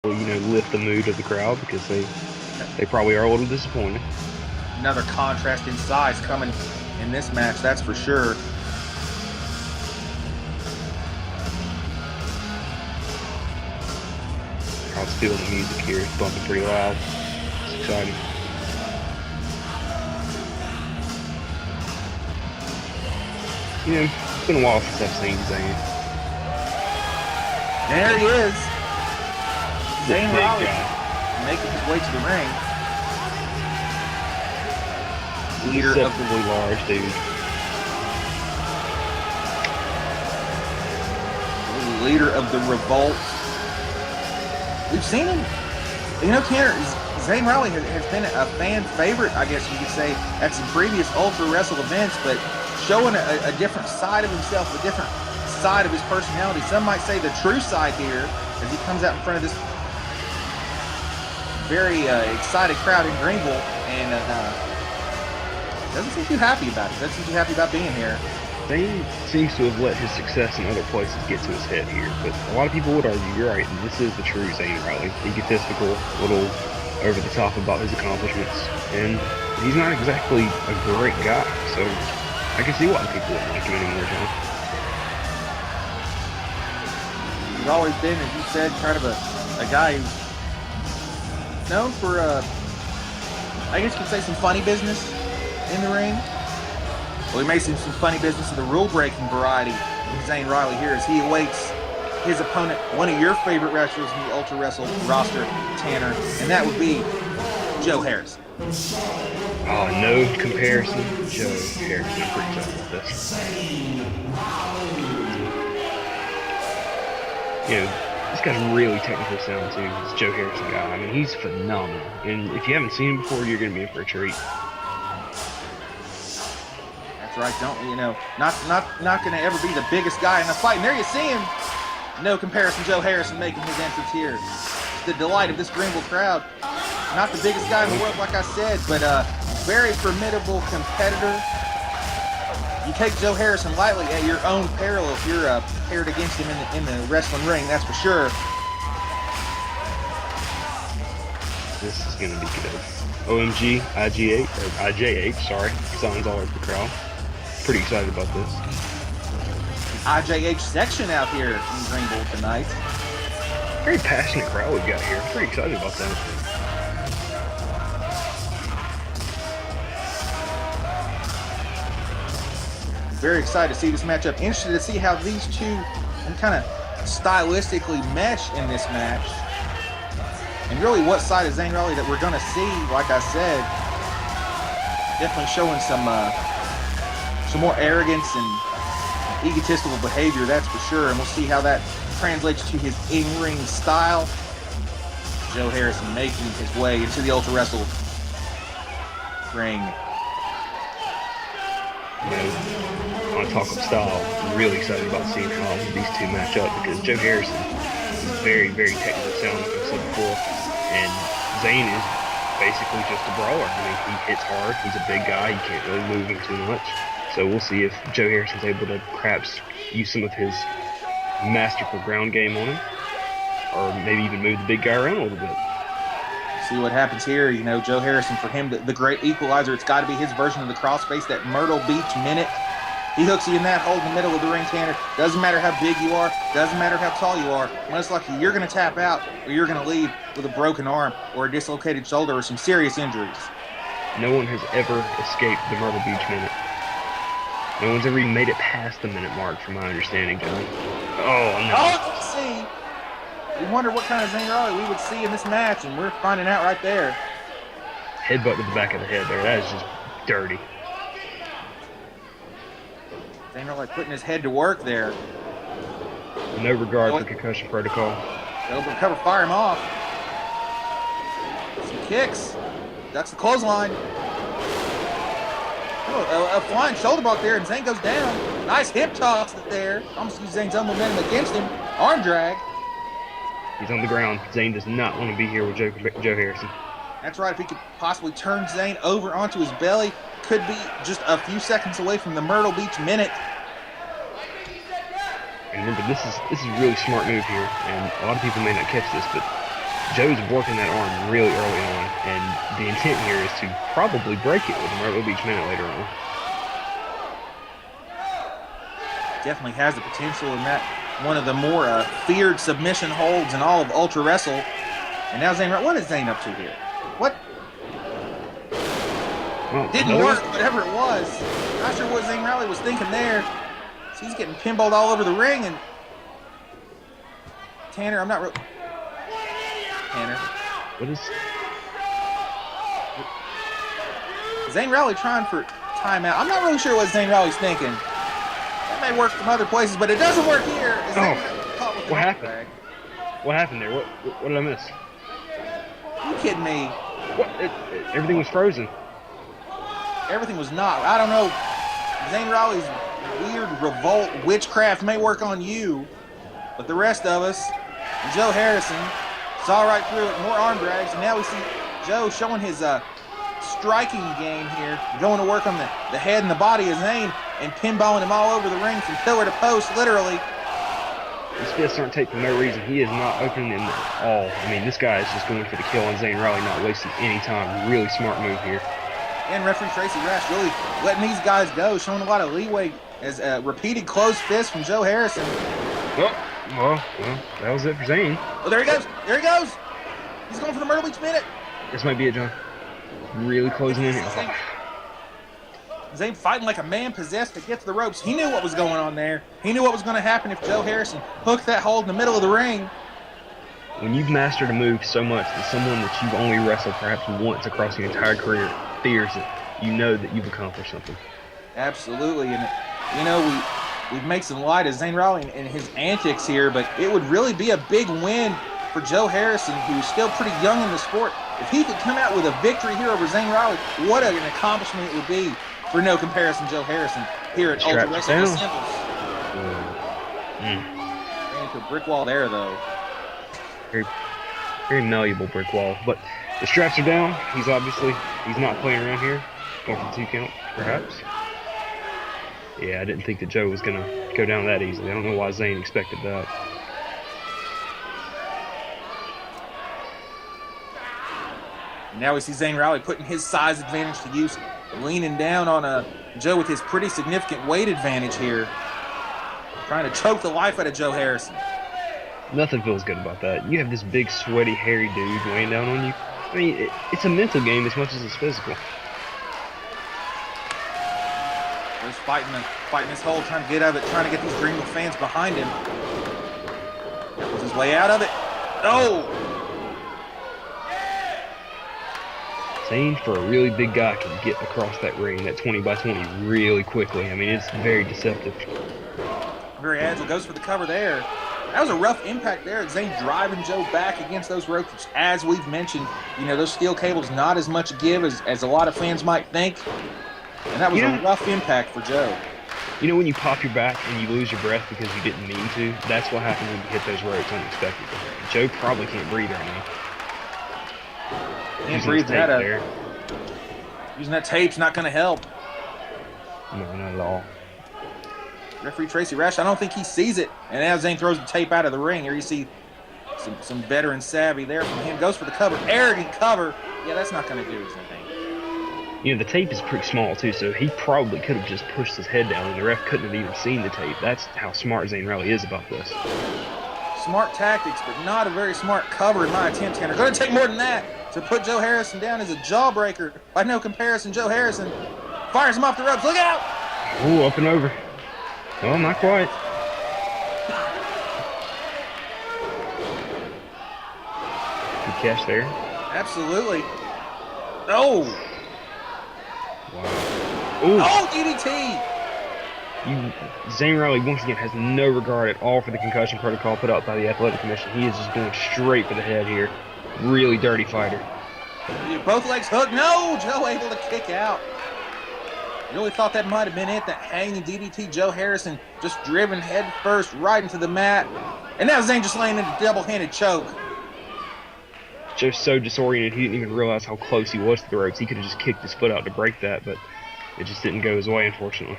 lift the mood of the crowd because they probably are a little disappointed. Another contrast in size coming in this match, that's for sure. Crowd's feeling the music here. It's bumping pretty loud. It's exciting. It's been a while since I've seen Zane. There he is. Zane Raleigh making his way to the ring. Leader of the large dude. Leader of the revolt. We've seen him. Tanner, Zane Raleigh has been a fan favorite, I guess you could say, at some previous UltraWrestle events, but showing a different side of himself, a different side of his personality. Some might say the true side here, as he comes out in front of this very excited crowd in Greenville, and doesn't seem too happy about it. Doesn't seem too happy about being here. Zane seems to have let his success in other places get to his head here, but a lot of people would argue, you're right, this is the true Zane Raleigh. Egotistical, a little over the top about his accomplishments, and he's not exactly a great guy, so I can see why people wouldn't like him anymore, John. He's always been, as you said, kind of a guy who's known for, I guess you could say, some funny business in the ring. Well, we may see some funny business in the rule-breaking variety with Zane Raleigh here as he awaits his opponent, one of your favorite wrestlers in the UltraWrestle roster, Tanner, and that would be Joe Harrison. Oh, no comparison, Joe Harrison. I'm pretty excited about this. This guy's really technical sound too. This Joe Harrison guy. I mean, he's phenomenal. And if you haven't seen him before, you're going to be in for a treat. Right, not going to ever be the biggest guy in the fight. And there you see him. No comparison, Joe Harrison making his entrance here. It's the delight of this Greenville crowd. Not the biggest guy in the world, like I said, but a very formidable competitor. You take Joe Harrison lightly at your own peril if you're paired against him in the wrestling ring, that's for sure. This is going to be good. OMG, IJH, sorry. Signs all over the crowd. Pretty excited about this. IJH section out here in Greenville tonight. Very passionate crowd we've got here. I'm pretty excited about that. Very excited to see this matchup. Interested to see how these two kind of stylistically mesh in this match. And really what side of Zane Raleigh that we're going to see, like I said, definitely showing some more arrogance and egotistical behavior, that's for sure. And we'll see how that translates to his in-ring style. Joe Harrison making his way into the UltraWrestle ring. On talk of style, I'm really excited about seeing how these two match up because Joe Harrison is very, very technical sound, like I've said before, and Zane is basically just a brawler. I mean, he hits hard, he's a big guy, you can't really move him too much. So we'll see if Joe Harrison's able to perhaps use some of his masterful ground game on him, or maybe even move the big guy around a little bit. See what happens here. Joe Harrison, for him, the great equalizer, it's got to be his version of the crossface, that Myrtle Beach minute. He hooks you in that hole in the middle of the ring, Tanner. Doesn't matter how big you are, doesn't matter how tall you are. Most likely you're going to tap out or you're going to leave with a broken arm or a dislocated shoulder or some serious injuries. No one has ever escaped the Myrtle Beach minute. No one's ever even made it past the minute mark, from my understanding, John. Oh, no. Oh, let's see. We wonder what kind of Zane Raleigh we would see in this match, and we're finding out right there. Headbutt to the back of the head there. That is just dirty. Zane Raleigh putting his head to work there. No regard for concussion protocol. They'll cover, fire him off. Some kicks. That's the clothesline. Oh, a flying shoulder block there, and Zane goes down. Nice hip toss there. Almost used Zane's own momentum against him. Arm drag. He's on the ground. Zane does not want to be here with Joe Harrison. That's right. If he could possibly turn Zane over onto his belly, could be just a few seconds away from the Myrtle Beach minute. And remember, this is a really smart move here, and a lot of people may not catch this, but Joe's working that arm really early on, and the intent here is to probably break it with a Myrtle Beach minute later on. Definitely has the potential in that. One of the more feared submission holds in all of UltraWrestle. And now Zane, what is Zane up to here? What? Well, Didn't work, whatever it was. Not sure what Zane Riley was thinking there. So he's getting pinballed all over the ring, and Tanner, I'm not real. Tanner. What is? Zane Riley trying for timeout. I'm not really sure what Zane Riley's thinking. That may work from other places, but it doesn't work here. What happened? What happened there? What did I miss? Are you kidding me? What? Everything was frozen. Everything was not. I don't know. Zane Riley's weird revolt witchcraft may work on you, but the rest of us, and Joe Harrison, saw right through it. More arm drags, and now we see Joe showing his striking game here, going to work on the head and the body of Zane and pinballing him all over the ring from pillar to post, literally. His fists aren't taken for no reason. He is not opening them at all. I mean, this guy is just going for the kill on Zane Riley, not wasting any time. Really smart move here. And referee Tracy Rash really letting these guys go, showing a lot of leeway as a repeated closed fist from Joe Harrison. Well, that was it for Zane. Oh, there he goes. There he goes. He's going for the Myrtle Beach minute. This might be it, John. Really closing in here. Zane fighting like a man possessed to get to the ropes. He knew what was going on there. He knew what was going to happen if Joe Harrison hooked that hold in the middle of the ring. When you've mastered a move so much that someone that you've only wrestled perhaps once across your entire career fears it, you know that you've accomplished something. Absolutely. And, you know, we make some light of Zane Riley and his antics here, but it would really be a big win for Joe Harrison, who's still pretty young in the sport. If he could come out with a victory here over Zane Riley, what an accomplishment it would be for No Comparison Joe Harrison here at UltraWrestle Assembles. Ran into a brick wall there, though. Very, very malleable brick wall. But the straps are down. He's not playing around here. Going for the 2 count, perhaps. Yeah, I didn't think that Joe was going to go down that easily. I don't know why Zane expected that. Now we see Zane Riley putting his size advantage to use, leaning down on Joe with his pretty significant weight advantage here. Trying to choke the life out of Joe Harrison. Nothing feels good about that. You have this big, sweaty, hairy dude laying down on you. I mean, it's a mental game as much as it's physical. Just fighting this hole, trying to get out of it, trying to get these Greenville fans behind him. That was his way out of it. No! Zane, for a really big guy, can get across that ring, that 20 by 20, really quickly. I mean, it's very deceptive. Very agile, goes for the cover there. That was a rough impact there. Zane driving Joe back against those ropes, which, as we've mentioned, you know, those steel cables, not as much give as a lot of fans might think. And that was a rough impact for Joe. You know, when you pop your back and you lose your breath because you didn't mean to, that's what happens when you hit those ropes unexpectedly. Joe probably can't breathe right now. Can't breathe that up. Using that tape's not going to help. No, not at all. Referee Tracy Rash, I don't think he sees it. And now Zane throws the tape out of the ring. Here you see some veteran savvy there from him. Goes for the cover. Arrogant cover. Yeah, that's not going to do anything. You know, the tape is pretty small, too, so he probably could have just pushed his head down, and the ref couldn't have even seen the tape. That's how smart Zane Riley is about this. Smart tactics, but not a very smart cover in my attempt, Tanner. Going to take more than that to put Joe Harrison down as a jawbreaker. By No Comparison, Joe Harrison fires him off the ropes. Look out! Ooh, up and over. Well, not quite. Good catch there. Absolutely. Oh! Wow. Ooh. Oh, DDT! Zane Riley, once again, has no regard at all for the concussion protocol put out by the Athletic Commission. He is just going straight for the head here. Really dirty fighter. Both legs hooked. No! Joe able to kick out. Really thought that might have been it. That hanging DDT. Joe Harrison just driven head first right into the mat. And now Zane just laying in a double-handed choke. Joe's so disoriented, he didn't even realize how close he was to the ropes. He could have just kicked his foot out to break that, but it just didn't go his way, unfortunately.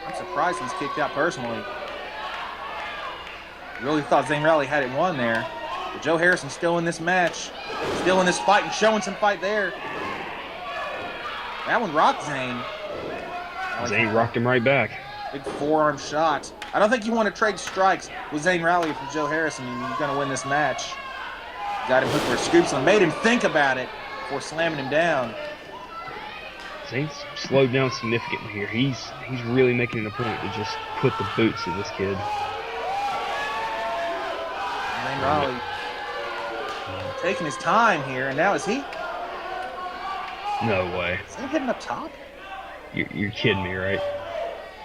I'm surprised he's kicked out personally. Really thought Zane Riley had it won there. But Joe Harrison still in this match, still in this fight, and showing some fight there. That one rocked Zane. Zane rocked him right back. Big forearm shot. I don't think you want to trade strikes with Zane Rowley from Joe Harrison, and you're going to win this match. Got him hooked for scoops and made him think about it before slamming him down. Zane's slowed down significantly here. He's really making it a point to just put the boots in this kid. Zane Rowley taking his time here, and now is he? No way. Is he hitting up top? You're kidding me, right?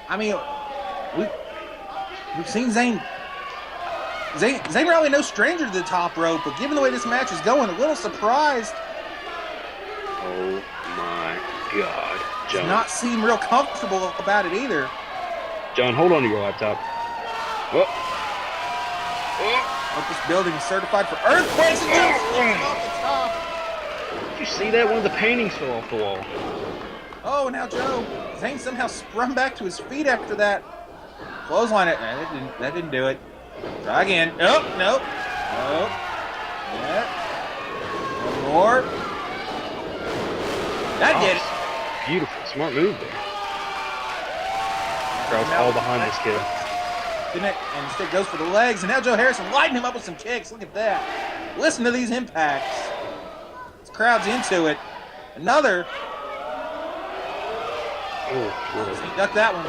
I mean, we've seen Zane Rowley no stranger to the top rope, but given the way this match is going, a little surprised. Oh my God, John. Does not seem real comfortable about it either. John, hold on to your laptop. Oh. Hope this building is certified for earthquakes and off the top. Did you see that? One of the paintings fell off the wall. Oh, now Joe. Zane somehow sprung back to his feet after that. Clothesline it. That didn't do it. Try again. Nope. Yeah. One more. That did it. Beautiful. Smart move there. Crowd's all behind this kid. Didn't it? And instead goes for the legs. And now Joe Harrison lighting him up with some kicks. Look at that. Listen to these impacts. This crowd's into it. Another. Oh, He ducked that one.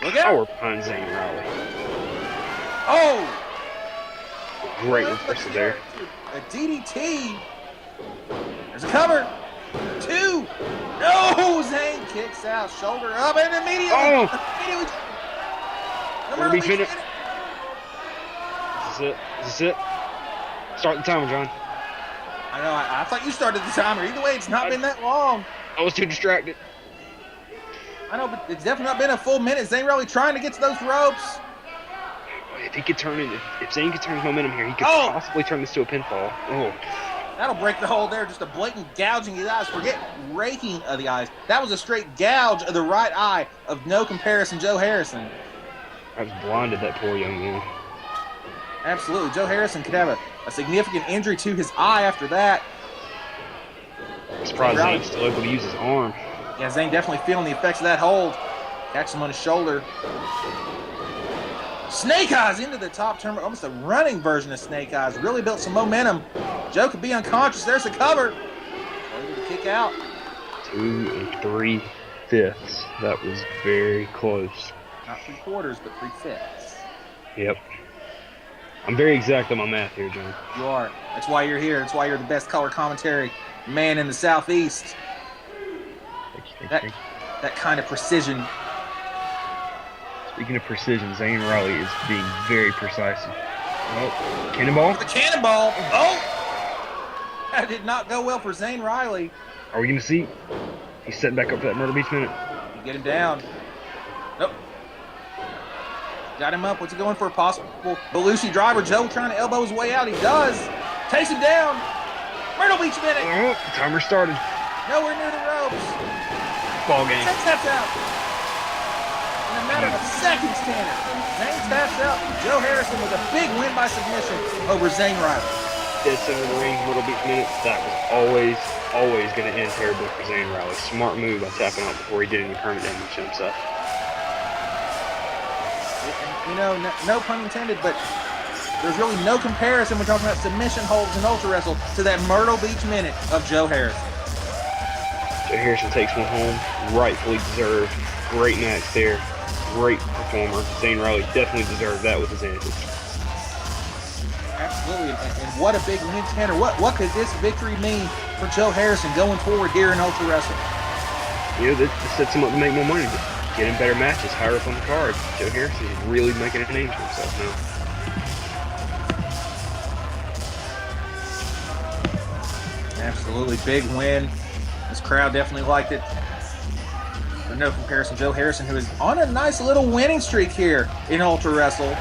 Look at power behind Zane Rowley. Oh! Great reversal there. A DDT. There's a cover. 2. No! Zane kicks out. Shoulder up and immediately. Oh! Immediately. Finish. This is it. Start the timer, John. I know. I thought you started the timer. Either way, it's not been that long. I was too distracted. I know, but it's definitely not been a full minute. Zane Rowley trying to get to those ropes. If he could turn it, if Zane could turn his momentum here, he could possibly turn this to a pinfall. Oh. That'll break the hold there. Just a blatant gouging of the eyes. Forget raking of the eyes. That was a straight gouge of the right eye of no comparison, Joe Harrison. I was blinded, that poor young man. Absolutely. Joe Harrison could have a significant injury to his eye after that. I'm surprised Zane's still able to use his arm. Yeah, Zane definitely feeling the effects of that hold. Catches him on his shoulder. Snake Eyes into the top turn. Almost a running version of Snake Eyes. Really built some momentum. Joe could be unconscious. There's the cover. Able to kick out. 2 3/5. That was very close. Not 3/4, but 3/5. Yep. I'm very exact on my math here, John. You are. That's why you're here. That's why you're the best color commentary man in the Southeast. Thank you. That kind of precision. Speaking of precision, Zane Rowley is being very precise. Oh, cannonball? The cannonball. Oh! That did not go well for Zane Rowley. Are we going to see? He's setting back up for that Myrtle Beach minute. You get him down. Nope. Got him up. What's he going for? A possible Belushi driver. Joe trying to elbow his way out. He does. Takes him down. Myrtle Beach minute. Oh, timer started. Nowhere near the ropes. Ball game. Zane taps out. In a matter of seconds, Tanner. Zane taps out. Joe Harrison with a big win by submission over Zane Rowley. Dead center of the ring, Myrtle Beach minute. That was always going to end terribly for Zane Rowley. Smart move by tapping out before he did any permanent damage to himself. You know, no pun intended, but there's really no comparison when talking about submission holds in UltraWrestle to that Myrtle Beach minute of Joe Harrison. Joe Harrison takes one home, rightfully deserved. Great match there, great performer. Zane Rowley definitely deserved that with his antics. Absolutely, and what a big win, Tanner. What could this victory mean for Joe Harrison going forward here in UltraWrestle? You know, this sets him up to make more money, get him better matches, higher up on the card. Joe Harrison is really making a name for himself now. Absolutely, big win. This crowd definitely liked it. But no comparison, Joe Harrison, who is on a nice little winning streak here in UltraWrestle.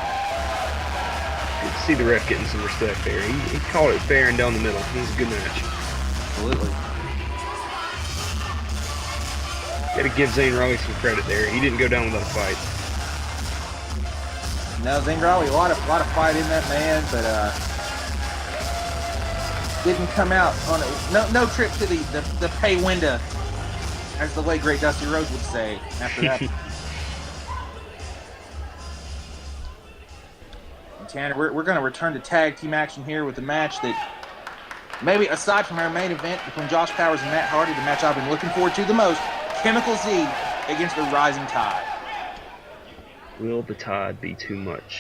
Good to see the ref getting some respect there. He called it fair and down the middle. It was a good match. Absolutely. Got to give Zane Rowley some credit there. He didn't go down without a fight. No, Zane Raleigh, a lot of fight in that man, but didn't come out on no trip to the pay window, as the late great Dusty Rhodes would say after that. And Tanner, we're going to return to tag team action here with the match that maybe aside from our main event between Josh Powers and Matt Hardy, the match I've been looking forward to the most, Chemical Z against the Rising Tide. Will the tide be too much?